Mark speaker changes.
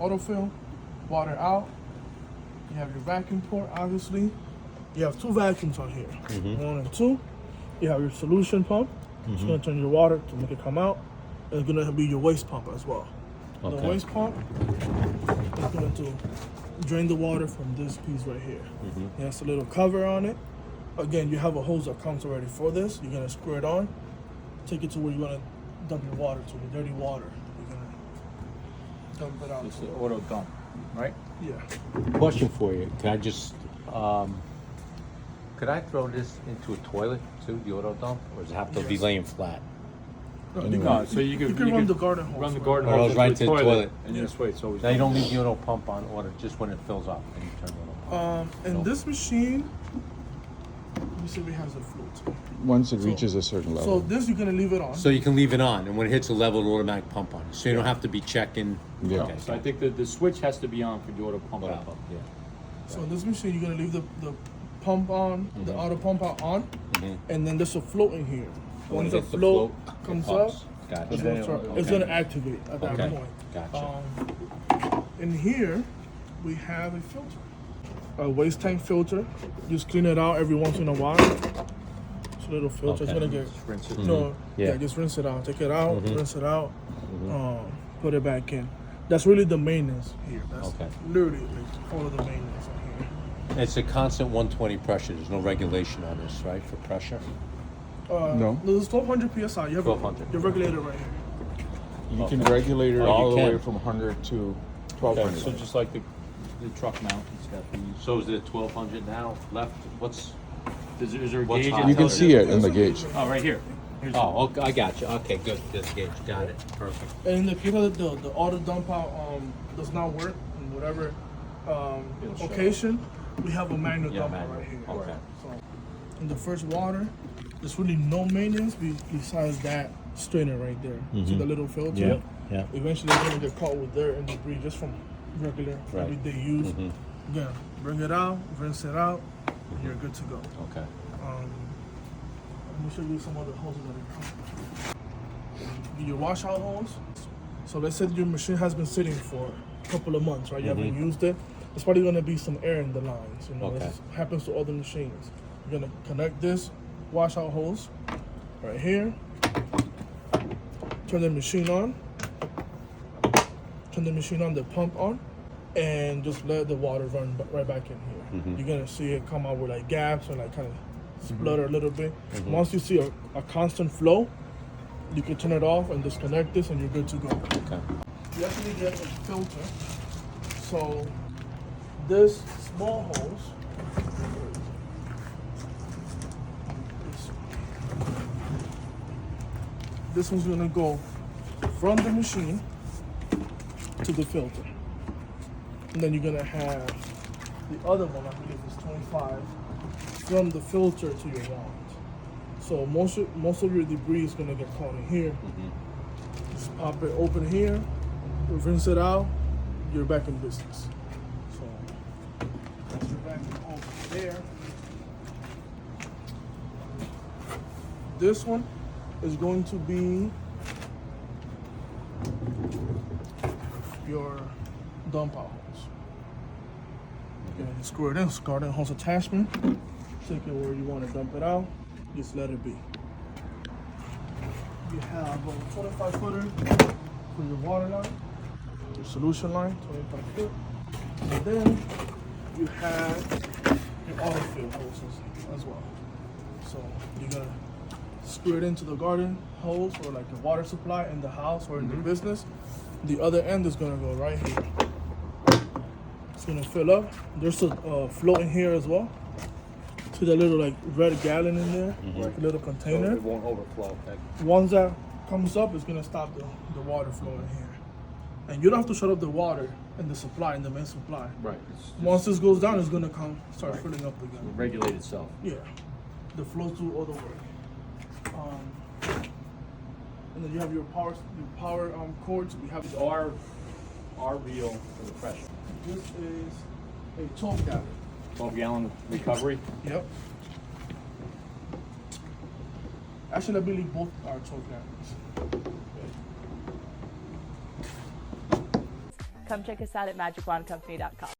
Speaker 1: autofill, water out. You have your vacuum port, obviously. You have two vacuums on here, 1 and 2. You have your solution pump. It's gonna turn your water to make it come out. And it's gonna be your waste pump as well.
Speaker 2: Okay.
Speaker 1: The waste pump is going to drain the water from this piece right here. It has a little cover on it. Again, you have a hose that comes already for this. You're gonna screw it on, take it to where you're gonna dump your water to, your dirty water. You're gonna dump it out.
Speaker 3: It's the auto dump, right?
Speaker 1: Yeah.
Speaker 2: Question for you. Can I just, could I throw this into a toilet too, the auto dump? Or does it have to be laying flat?
Speaker 1: No,
Speaker 3: No, so you
Speaker 1: can run the garden hose.
Speaker 3: run the garden
Speaker 2: Or
Speaker 3: hose
Speaker 2: goes right
Speaker 3: into
Speaker 2: to the toilet.
Speaker 3: and just wait. So
Speaker 2: Now you don't leave the auto pump on order, just when it fills up and you turn the auto pump.
Speaker 1: In this machine, let me see if it has a float.
Speaker 4: Once it reaches a certain
Speaker 1: So
Speaker 4: level.
Speaker 1: this you're gonna leave it on.
Speaker 2: So you can leave it on, and when it hits a level, it'll automatic pump on it. So you don't have to be checking.
Speaker 4: Yeah.
Speaker 2: Okay.
Speaker 3: So I think the switch has to be on for the auto pump
Speaker 2: Auto
Speaker 3: out.
Speaker 2: pump, yeah.
Speaker 1: So in this machine, you're gonna leave the pump on, the auto pump out on, and then there's a float in here.
Speaker 2: When
Speaker 1: Once
Speaker 2: it
Speaker 1: the
Speaker 2: hits the
Speaker 1: float
Speaker 2: float,
Speaker 1: comes
Speaker 2: it
Speaker 1: up,
Speaker 2: pumps. Gotcha.
Speaker 1: it's gonna activate at that
Speaker 2: Okay.
Speaker 1: point.
Speaker 2: Gotcha.
Speaker 1: In here, we have a filter, a waste tank filter. Just clean it out every once in a while. It's a little filter. It's
Speaker 2: Okay.
Speaker 1: gonna get
Speaker 3: Just rinse it.
Speaker 1: no,
Speaker 2: Yeah.
Speaker 1: just rinse it out. Take it out, rinse it out, put it back in. That's really the maintenance here. That's
Speaker 2: Okay.
Speaker 1: literally like all of the maintenance on here.
Speaker 2: It's a constant 120 pressure. There's no regulation on this, right, for pressure?
Speaker 4: No.
Speaker 1: There's 1200 psi. You have
Speaker 2: 1200.
Speaker 1: your regulator right here.
Speaker 4: You can regulate it
Speaker 2: Oh,
Speaker 4: all
Speaker 2: you
Speaker 4: the way
Speaker 2: can.
Speaker 4: from 100 to
Speaker 3: Okay,
Speaker 4: 1200.
Speaker 3: so just like the truck mount, it's got the.
Speaker 2: So is it 1200 now left? What's?
Speaker 3: Is there a
Speaker 2: What's
Speaker 3: gauge?
Speaker 2: hot?
Speaker 3: that
Speaker 4: You can
Speaker 3: tells
Speaker 4: see it in the gauge.
Speaker 3: Oh, right here. Here's
Speaker 2: Oh, okay, I got you. Okay, good. This gauge, got it. Perfect.
Speaker 1: And in the case that the auto dump out does not work in whatever
Speaker 3: show.
Speaker 1: occasion, we have a manual
Speaker 2: Yeah,
Speaker 1: dump out
Speaker 2: manual.
Speaker 1: right here.
Speaker 2: Okay.
Speaker 1: So in the first water, there's really no maintenance besides that strainer right there. See the little filter?
Speaker 2: Yep, yeah.
Speaker 1: Eventually it's gonna get caught with dirt and debris just from regular
Speaker 2: Right.
Speaker 1: everyday use. Again, bring it out, rinse it out, and you're good to go.
Speaker 2: Okay.
Speaker 1: Let me show you some other hoses that are coming. Your washout hose. So let's say your machine has been sitting for a couple of months, right? You haven't used it. There's probably gonna be some air in the lines. You know,
Speaker 2: Okay.
Speaker 1: this happens to other machines. You're gonna connect this washout hose right here. Turn the machine on. Turn the machine on, the pump on, and just let the water run right back in here. You're gonna see it come out with like gaps or like kind of splutter a little bit. Once you see a constant flow, you can turn it off and disconnect this, and you're good to go.
Speaker 2: Okay.
Speaker 1: You actually get a filter. So this small hose, this one's gonna go from the machine to the filter, and then you're gonna have the other one, I believe is 25, from the filter to your wand. So most of your debris is gonna get caught in here. Just pop it open here, rinse it out, you're back in business. So that's your vacuum over there. This one is going to be your dump out hose. You're gonna screw it in, garden hose attachment. Take it where you want to dump it out. Just let it be. You have a 25 footer for your water line, your solution line, 25 foot. And then you have your autofill hoses as well. So you're gonna screw it into the garden hose or like a water supply in the house or in the business. The other end is gonna go right here. It's gonna fill up. There's a float in here as well. See that little like red gallon in there, like a little
Speaker 3: So
Speaker 1: container.
Speaker 3: it won't overflow. Okay.
Speaker 1: Once that comes up, it's gonna stop the water flow in here. And you don't have to shut off the water in the supply, in the main supply.
Speaker 3: Right. It's just
Speaker 1: Once this goes down, it's gonna start filling up again.
Speaker 3: regulate itself.
Speaker 1: Yeah, the flows do all the work. And then you have your power cords. We have
Speaker 3: Our reel for the pressure.
Speaker 1: this is a 12 gallon.
Speaker 3: 12-gallon recovery.
Speaker 1: Yep. Actually, I believe both are 12 gallons.
Speaker 5: come check us out at magicwandcompany.com.